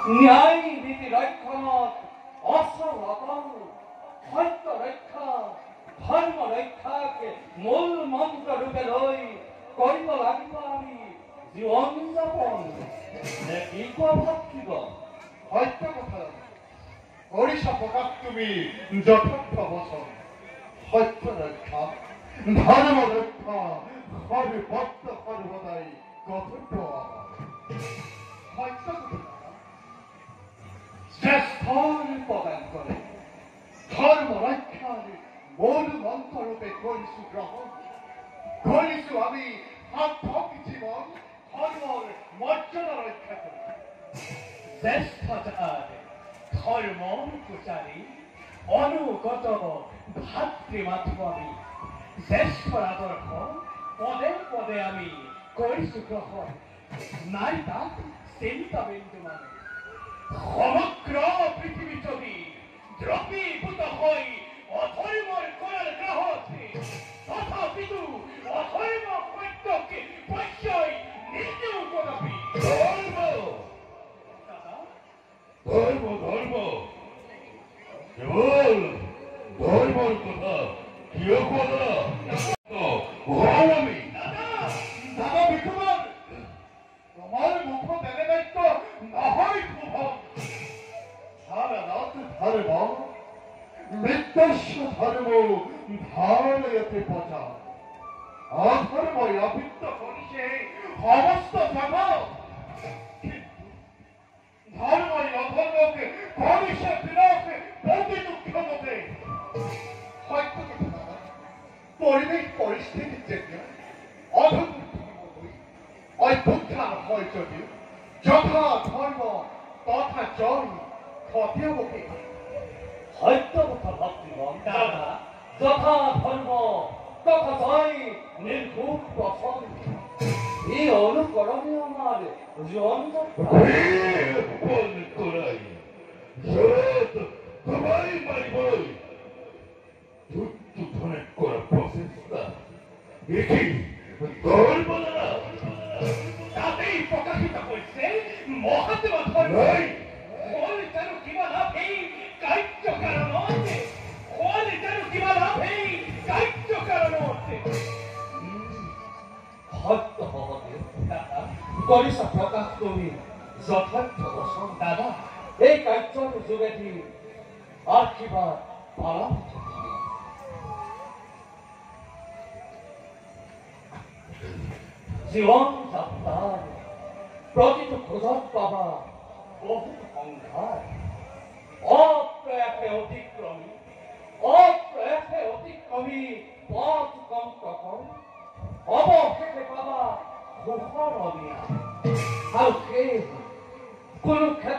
ন্যায় নীতি ৰক্ষণত অসংহতং সত্য ৰক্ষা ধৰ্ম ৰক্ষাকে মূল মন্ত্ৰ ৰূপে লৈ কৰিব লাগিব আমি জীৱন যাপন। নে কি কোৱা ভাতৃগণ? সত্য কথা কৰিছা প্ৰকাশ তুমি যথাৰ্থ বচন। সত্য ৰক্ষা ধৰ্ম ৰক্ষা সৰ্বত্ৰ সৰ্বদাই কৰ্তব্য। সত্য কথা শ্ৰেষ্ঠ প্ৰদান কৰে ধৰ্ম ৰক্ষাৰ মূল মন্ত্ৰ ৰূপে কৰিছো গ্ৰহণ। কৰিছো আমি সাৰ্থক জীৱন ধৰ্মৰ মৰ্যাদা ৰক্ষা কৰি। জ্যেষ্ঠ জাত ধৰ্মৰ পূজাৰী অনুগত ভাতৃমাতৃ আমি জ্যেষ্ঠৰ আদৰ্শ পদে পদে আমি কৰিছো গ্ৰহণ। নাই তাত চিন্তা বিন্দু মানে সমগ্ৰ পৃথিৱী যদি দ্ৰৱীভূত হৈ অধৰ্মৰ কৰাৰ গ্ৰহতে তথাপিতো অধৰ্ম সত্যকে পশ্যই নিজেও কদাপি ধর্ম ধর্ম ধর্ম কেবল ধর্মর কথা কিয় কথা আমি দাদা বিকুমার তোমার মুখত এনে দায়িত্ব নহয় শুভ। সারা রাত ধর্ম মৃত্যুস্য ধর্ম ধারয়তে পচা অধর্ম অভিত্ত করিছে সমস্ত জগৎ। ধর্ম অধর্মকে করিছে বিনাশ প্রতি দুঃখমতে। সত্য কথা পৰিৱেশ পৰিস্থিতিত যেতিয়া অধুন্নতি অভ্যুত্থান হয় যদিও যথা ধৰ্ম তথা জয় ক্ষতিয়াবকে। সত্য কথা ভাতৃগণ। দাদা যথা ধৰ্ম তথা জয় নিৰ্ঘোষ বচন। এই অনুকৰণে আমাৰ জীৱন যাত্ৰা। কৰাই জগৎ সবাই মাৰিবই দুৰ্যোধনেৰ কৰা প্ৰচেষ্টা দেখি ধৰ্ম দ্বাৰা তাতেই প্ৰকাশিত হৈছে মহাত্মা ধৰ্ম। নাই হল জানো কিবা লাভ এই কাৰ্য কাৰণত? হল জানো কিবা লাভ এই কাৰ্য কাৰণত? সত্য সহদেৱ কৰিছা প্ৰকাশ তুমি যথাৰ্থ বচন। দাদা এই কাৰ্যৰ যোগেদি আশীৰ্বাদ পালন জীৱন যাত্ৰাৰ প্ৰতিটো খোজত পাবা বহুত সংঘাত। অপ্ৰয়াসে অতিক্ৰমী পথ কণ্টকৰ অৱশেষে পাবা সুখৰ অবিয়া। আৰু সেই কোনো ক্ষেত্ৰত